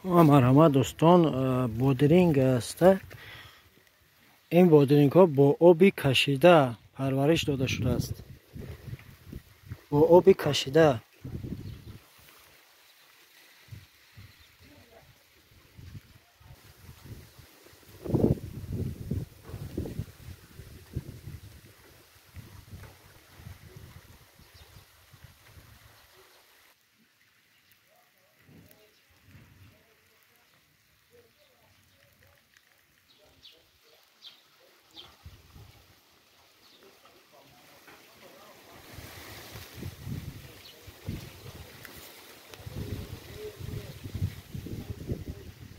مرحبا دوستان، بادرینگ است. این بادرینگ ها با آبی کشیده پرورش داده شده است. با آبی کشیده